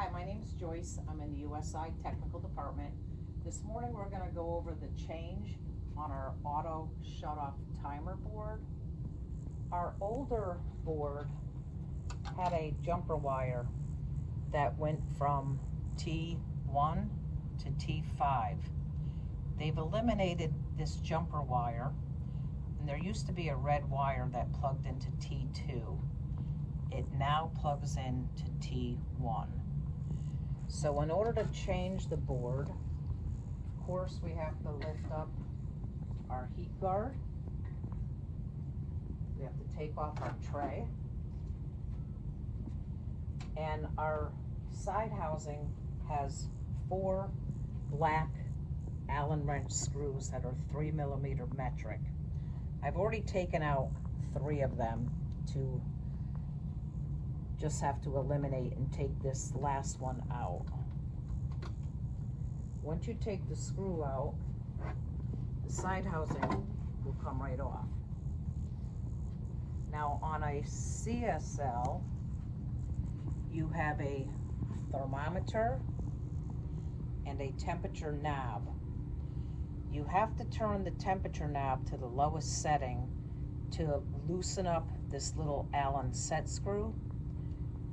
Hi, my name's Joyce. I'm in the USI technical department. This morning we're going to go over the change on our auto shut-off timer board. Our older board had a jumper wire that went from T1 to T5. They've eliminated this jumper wire, and there used to be a red wire that plugged into T2. It now plugs into T1. So in order to change the board, of course we have to lift up our heat guard. We have to take off our tray. And our side housing has 4 black Allen wrench screws that are 3mm metric. I've already taken out 3 of them to just have to eliminate and take this last one out. Once you take the screw out, the side housing will come right off. Now on a CSL, you have a thermometer and a temperature knob. You have to turn the temperature knob to the lowest setting to loosen up this little Allen set screw.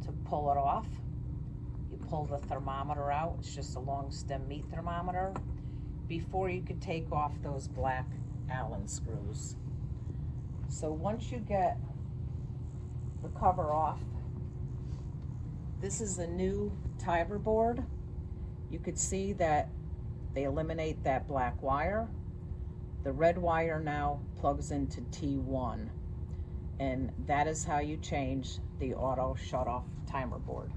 To pull it off, you pull the thermometer out. It's just a long stem meat thermometer before you can take off those black Allen screws. So once you get the cover off, this is a new timer board. You could see that they eliminate that black wire. The red wire now plugs into T1. And that is how you change the auto shut-off timer board.